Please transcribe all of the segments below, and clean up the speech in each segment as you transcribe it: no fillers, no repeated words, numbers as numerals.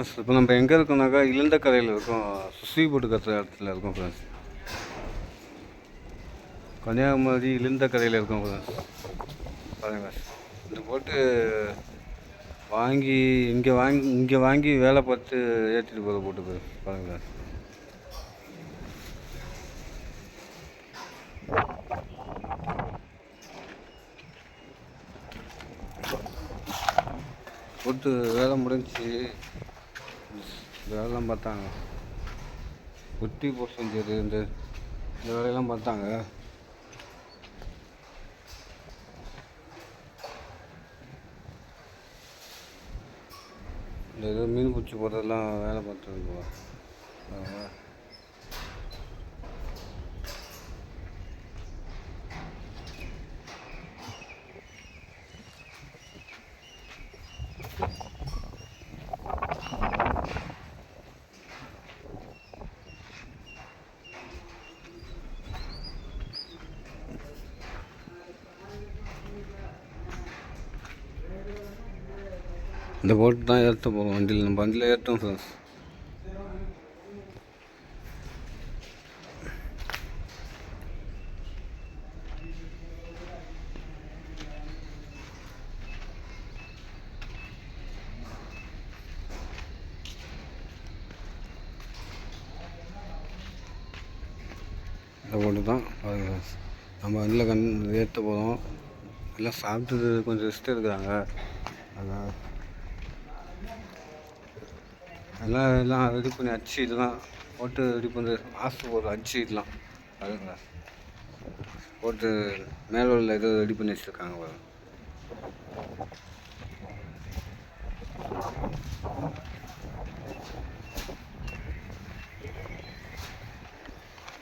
இப்போ நம்ம எங்கே இருக்கோம்னாக்கா இழந்த கரையில் இருக்கோம். சுசி போட்டு கட்டுற இடத்துல இருக்கோம் ஃப்ரெண்ட்ஸ். கன்னியாகுமரி இழந்த கரையில் இருக்கோம் ஃப்ரெண்ட்ஸ். பாருங்க, இந்த போட்டு இங்கே வாங்கி வேலை பார்த்து ஏற்றிட்டு போகிற போட்டு போய் பாருங்க. போட்டு வேலை முடிஞ்சு வேலைலாம் பார்த்தாங்க, ஒட்டி போட்டு செஞ்சது இந்த வேலையெல்லாம் பார்த்தாங்க. இந்த இது மீன் பிடிச்சி போடுறதெல்லாம் வேலை பார்த்துருக்கோம். இந்த போட்டு தான் ஏற்ற போகிறோம் வண்டியில். நம்ம வண்டியில் ஏற்றோம் ஃப்ரெண்ட்ஸ். இந்த போட்டு தான் பாருங்க ஃப்ரெண்ட்ஸ், நம்ம வண்டியில் ஏற்ற போகிறோம். எல்லாம் சாப்பிட்டு கொஞ்சம் ரெஸ்ட் எடுக்கிறாங்க. அதான் எல்லாம் ரெடி பண்ணி அச்சு இதெல்லாம் போட்டு ரெடி பண்ணி ஆசை போடுற அச்சு இதெல்லாம் அதுங்களா போட்டு மேலே உள்ள இதை ரெடி பண்ணி வச்சுருக்காங்க பாருங்க.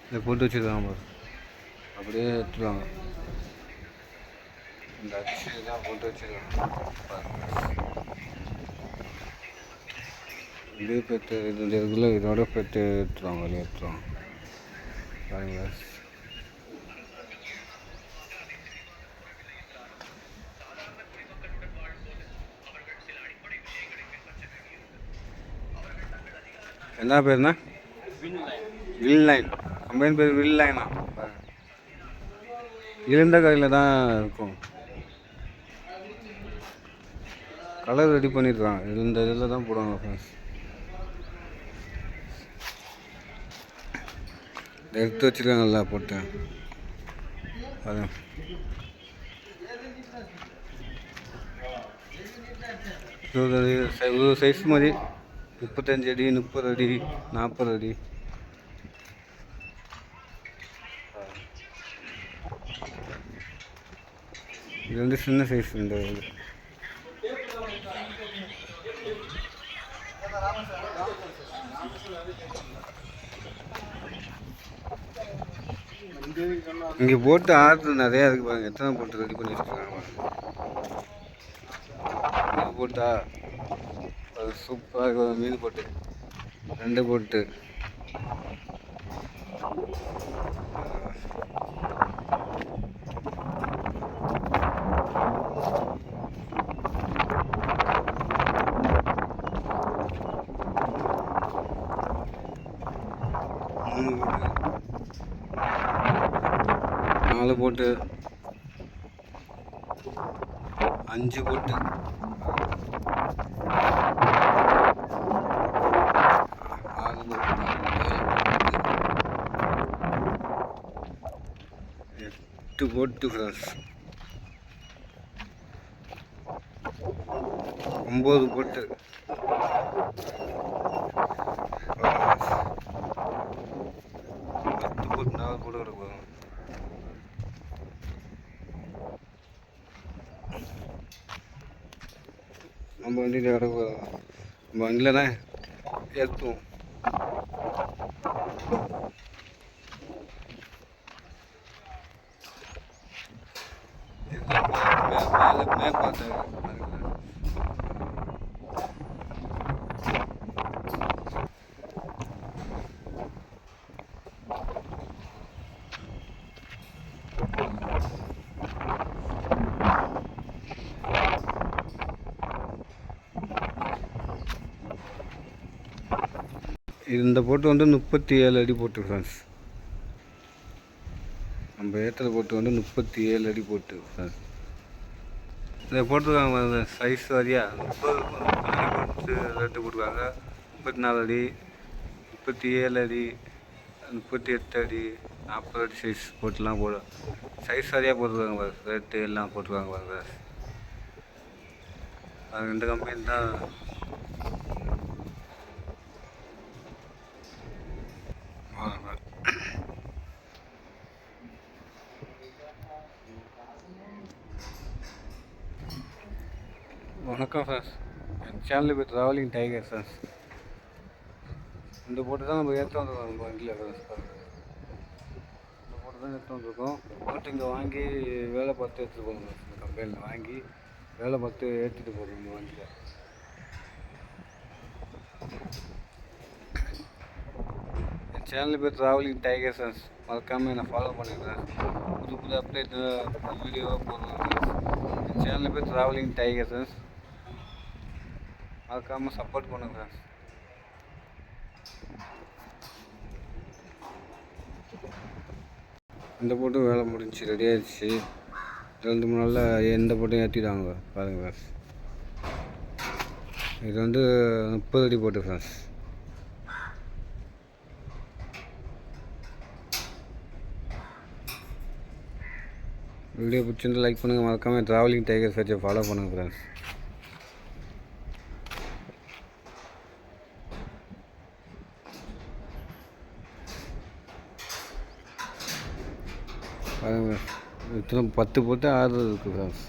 இதை போட்டு வச்சுருக்காங்க பாரு, அப்படியே எடுத்துருவாங்க. இந்த அச்சு தான் போட்டு வச்சுருக்காங்க. இதே பெற்று இதுல இதோட பெற்று எடுத்துருவாங்க, வெளியே எடுத்துருவாங்க பாருங்களா. என்ன பேருண்ணா? வில் லைன். கம்பெனி பேர் வில் லைனா? இழந்த கரையில் தான் இருக்கும். கலர் ரெடி பண்ணியிருக்காங்க. இந்த இதில் தான் போடுவாங்க ஃப்ரெண்ட்ஸ். எடுத்து வச்சுருக்காங்கல்ல போட்டு அது ஒரு சைஸ் மாதிரி 35 அடி, 30 அடி, 40 அடி. இது வந்து சின்ன சைஸ். இந்த இங்கே போட்டு ஆடுறது நிறையா இருக்குது பாருங்க. எத்தனை போட்டு ரெடி பண்ணி வச்சுருக்காங்க இது போட்டா சூப்பராக இருக்கும். மீன் போட்டு 2 போட்டு நாலு போட்டு 5 போட்டு 6 போட்டு 8 போட்டு ஃப்ரெண்ட்ஸ் 9 போட்டு 10 போட்டு 4 போட்டு கிடக்கும். நம்ம வண்டியில் நம்ம வண்டியில் தான் ஏற்றுவோம். மேலே பார்த்தேன். இந்த போட்டு வந்து 37 அடி போட்டு ஃப்ரெண்ட்ஸ். நம்ம ஏற்றுற போட்டு வந்து 37 அடி போட்டு ஃப்ரெண்ட்ஸ். இதை போட்டிருக்காங்க சைஸ் வாரியாக 30 ரேட்டு போட்டிருக்காங்க. 34 அடி, 37 அடி, 38 அடி, 40 அடி சைஸ் போட்டுலாம் சைஸ் வாரியாக போட்டிருக்காங்க. ரேட்டு எல்லாம் போட்டிருக்காங்க பாருங்க. அது இந்த கம்பெனி தான். வணக்கம் சார், என் சேனல் பேர் ட்ராவலிங் டைகர் சார். இந்த போட்டு தான் நம்ம ஏற்ற வந்துருக்கோம் நம்ம வண்டியில் சார். இந்த போட்டு தான் ஏற்ற வந்துருக்கோம். போட்டு இங்கே வாங்கி வேலை பார்த்து எடுத்துகிட்டு போகணும். இந்த கம்பெனியில் வாங்கி வேலை பார்த்து ஏற்றிட்டு போகணும் இந்த வண்டியில். என் சேனல் பேர் ட்ராவலிங் டைகர் சார். மறக்காமல் என்னை ஃபாலோ பண்ணிடுறேன். புது புது அப்டேட் வீடியோவாக போடுவேன். என் சேனல் பேர் ட்ராவலிங் டைகர் சார். மறக்காமல் சப்போர்ட் பண்ணுங்க. இந்த போட்டும் வேலை முடிஞ்சு ரெடி ஆயிடுச்சு. 2-3 நாளில் எந்த போட்டும் ஏற்றிடுவாங்க பாருங்கள். இது வந்து 30 அடி போட்டு ஃப்ரெண்ட்ஸ். வீடியோ பிடிச்சிருந்து லைக் பண்ணுங்கள். மறக்காமல் ட்ராவலிங் டைகர் பேஜை ஃபாலோ பண்ணுங்கள் ஃப்ரெண்ட்ஸ். பாருங்கள், இத்தனை 10 போட்டு ஆர்டர் இருக்குது ஃப்ரெண்ட்ஸ்.